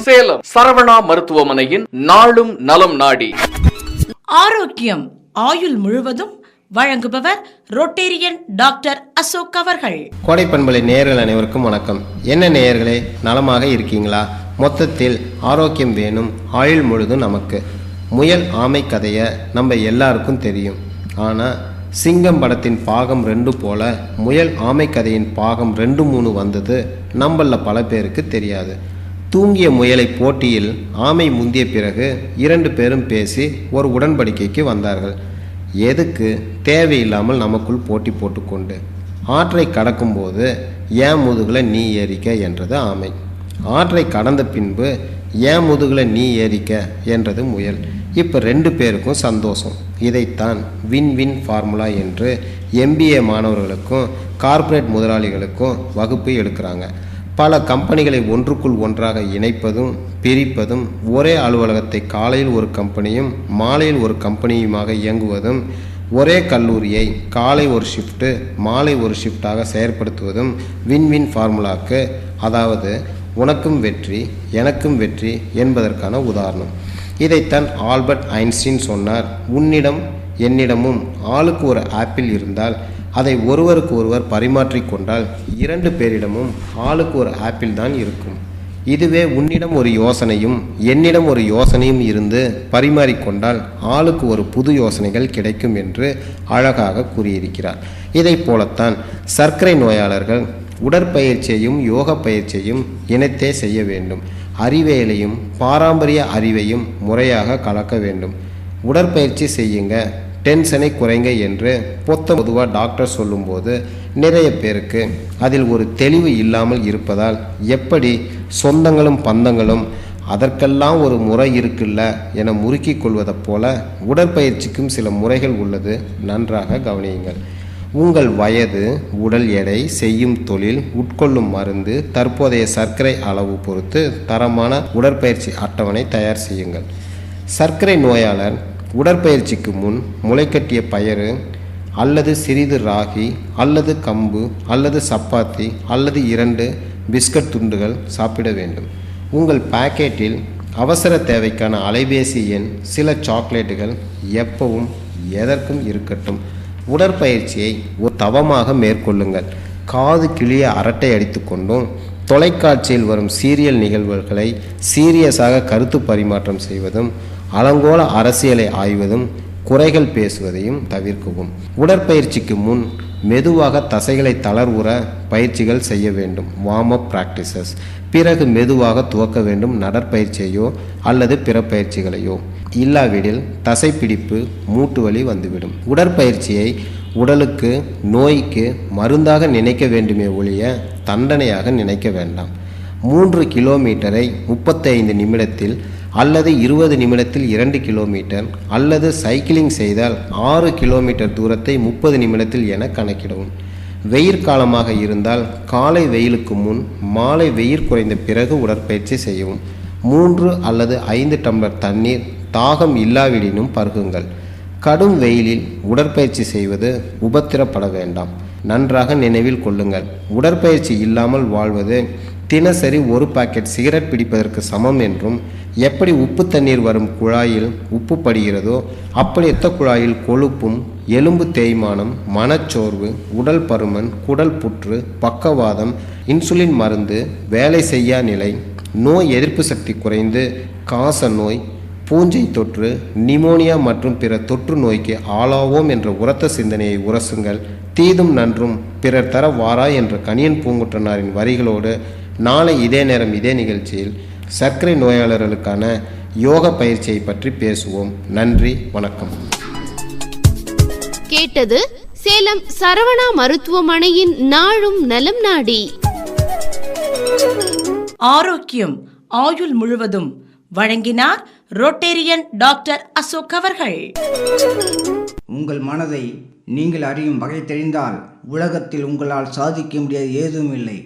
சேலம் சரவணா மருத்துவமனையின் நாளும் நலம் நாடி. ஆரோக்கியம் ஆயுள் முழுவதும் வழங்குபவர் ரோட்டேரியன் டாக்டர் அசோக் அவர்கள். கோடை பண்பலை நேயர்கள் அனைவருக்கும் வணக்கம். என்ன நேயர்களே, நலமாக இருக்கீங்களா? மொத்தத்தில் ஆரோக்கியம் வேணும், ஆயுள் முழுதும் நமக்கு. முயல் ஆமை கதையை நம்ம எல்லாருக்கும் தெரியும். ஆனால் சிங்கம் படத்தின் பாகம் 2 போல முயல் ஆமை கதையின் பாகம் 2, 3 வந்தது நம்மள பல பேருக்கு தெரியாது. தூங்கிய முயலை போட்டியில் ஆமை முந்திய பிறகு 2 பேரும் பேசி ஒரு உடன்படிக்கைக்கு வந்தார்கள். எதுக்கு? தேவையில்லாமல் நமக்குள் போட்டி போட்டுக்கொண்டு. ஆற்றை கடக்கும்போது ஏன் முதுகுல நீ ஏறிக்க என்றது ஆமை. ஆற்றை கடந்த பின்பு ஏன் முதுகுல நீ ஏறிக்க என்றது முயல். இப்போ 2 பேருக்கும் சந்தோஷம். இதைத்தான் வின் வின் ஃபார்முலா என்று MBA மாணவர்களுக்கும் கார்ப்பரேட் முதலாளிகளுக்கும் வகுப்பு எடுக்கிறாங்க. பல கம்பெனிகளை ஒன்றுக்குள் ஒன்றாக இணைப்பதும் பிரிப்பதும், ஒரே அலுவலகத்தை காலையில் ஒரு கம்பெனியும் மாலையில் ஒரு கம்பெனியுமாக இயங்குவதும், ஒரே கல்லூரியை காலை ஒரு ஷிஃப்ட்டு மாலை ஒரு ஷிஃப்டாக செயற்படுத்துவதும் வின் வின் ஃபார்முலாவுக்கு, அதாவது உனக்கும் வெற்றி எனக்கும் வெற்றி என்பதற்கான உதாரணம். இதைத்தான் ஆல்பர்ட் ஐன்ஸ்டீன் சொன்னார். உன்னிடம் என்னிடமும் ஆளுக்கு ஒரு ஆப்பிள் இருந்தால் அதை ஒருவருக்கு ஒருவர் பரிமாற்றிக்கொண்டால் 2 பேரிடமும் ஆளுக்கு ஒரு ஆப்பிள் தான் இருக்கும். இதுவே உன்னிடம் ஒரு யோசனையும் என்னிடம் ஒரு யோசனையும் இருந்து பரிமாறிக்கொண்டால் ஆளுக்கு ஒரு புது யோசனைகள் கிடைக்கும் என்று அழகாக கூறியிருக்கிறார். இதை போலத்தான் சர்க்கரை நோயாளர்கள் உடற்பயிற்சியையும் யோக பயிற்சியையும் இணைத்தே செய்ய வேண்டும். அறிவியலையும் பாரம்பரிய அறிவையும் முறையாக கலக்க வேண்டும். உடற்பயிற்சி செய்யுங்க, டென்ஷனை குறைங்க என்று பொதுவாக டாக்டர் சொல்லும்போது நிறைய பேருக்கு அதில் ஒரு தெளிவு இல்லாமல் இருப்பதால் எப்படி சொந்தங்களும் பந்தங்களும் அதற்கெல்லாம் ஒரு முறை இருக்குல்ல என முறுக்கிக் கொள்வதை போல உடற்பயிற்சிக்கும் சில முறைகள் உள்ளது. நன்றாக கவனியுங்கள். உங்கள் வயது, உடல் எடை, செய்யும் தொழில், உட்கொள்ளும் மருந்து, தற்போதைய சர்க்கரை அளவு பொறுத்து தரமான உடற்பயிற்சி அட்டவணை தயார் செய்யுங்கள். சர்க்கரை நோயாளர் உடற்பயிற்சிக்கு முன் முளைக்கட்டிய பயறு அல்லது சிறிது ராகி அல்லது கம்பு அல்லது சப்பாத்தி அல்லது 2 பிஸ்கட் துண்டுகள் சாப்பிட வேண்டும். உங்கள் பாக்கெட்டில் அவசர தேவைக்கான அலைபேசி எண், சில சாக்லேட்டுகள் எப்பவும் எதற்கும் இருக்கட்டும். உடற்பயிற்சியை ஒரு தவமாக மேற்கொள்ளுங்கள். காது கிளிய அரட்டை அடித்து கொண்டும் தொலைக்காட்சியில் வரும் சீரியல் நிகழ்வுகளை சீரியஸாக கருத்து பரிமாற்றம் செய்வதும், அலங்கோல அரசியலை ஆய்வதும், குறைகள் பேசுவதையும் தவிர்க்கவும். உடற்பயிற்சிக்கு முன் மெதுவாக தசைகளை தளர்வுற பயிற்சிகள் செய்ய வேண்டும், வார்ம் அப் பிராக்டிசஸ். பிறகு மெதுவாக துவக்க வேண்டும் நடற்பயிற்சியையோ அல்லது பிற பயிற்சிகளையோ. இல்லாவிடில் தசைப்பிடிப்பு, மூட்டு வலி வந்துவிடும். உடற்பயிற்சியை உடலுக்கு நோய்க்கு மருந்தாக நினைக்க வேண்டுமே ஒழிய தண்டனையாக நினைக்க வேண்டாம். 3 கிலோமீட்டரை 35 நிமிடத்தில் அல்லது 20 நிமிடத்தில் 2 கிலோமீட்டர் அல்லது சைக்கிளிங் செய்தால் 6 கிலோமீட்டர் தூரத்தை 30 நிமிடத்தில் என கணக்கிடவும். வெயில் காலமாக இருந்தால் காலை வெயிலுக்கு முன் மாலை வெயில் குறைந்த பிறகு உடற்பயிற்சி செய்யவும். 3 அல்லது 5 டம்ளர் தண்ணீர் தாகம் இல்லாவிடினும் பருகுங்கள். கடும் வெயிலில் உடற்பயிற்சி செய்வது உபத்திரப்பட வேண்டாம். நன்றாக நினைவில் கொள்ளுங்கள், உடற்பயிற்சி இல்லாமல் வாழ்வது தினசரி 1 பாக்கெட் சிகரெட் பிடிப்பதற்கு சமம் என்றும், எப்படி உப்பு தண்ணீர் வரும் குழாயில் உப்பு படுகிறதோ அப்படி இரத்த குழாயில் கொழுப்பும், எலும்பு தேய்மானம், மனச்சோர்வு, உடல் பருமன், குடல் புற்று, பக்கவாதம், இன்சுலின் மருந்து வேலை செய்யா நிலை, நோய் எதிர்ப்பு சக்தி குறைந்து காச நோய், பூஞ்சை தொற்று, நிமோனியா மற்றும் பிற தொற்று நோய்க்கு ஆளாவோம் என்ற உரத்த சிந்தனையை உரசுங்கள். தீதும் நன்றும் பிறர் தர வாரா என்ற கணியன் பூங்குற்றனாரின் வரிகளோடு நாளை இதே நேரம் இதே நிகழ்ச்சியில் சர்க்கரை நோயாளர்களுக்கான யோக பயிற்சியை பற்றி பேசுவோம். நன்றி, வணக்கம். கேட்டது சேலம் சரவணா மருத்துவமனையின் நாளும் நலம் நாடி. ஆரோக்கியம் ஆயுள் முழுவதும் வழங்கினார் ரோட்டேரியன் டாக்டர் அசோக் அவர்கள். உங்கள் மனதை நீங்கள் அறியும் வகை தெரிந்தால் உலகத்தில் உங்களால் சாதிக்க முடியாது ஏதும் இல்லை.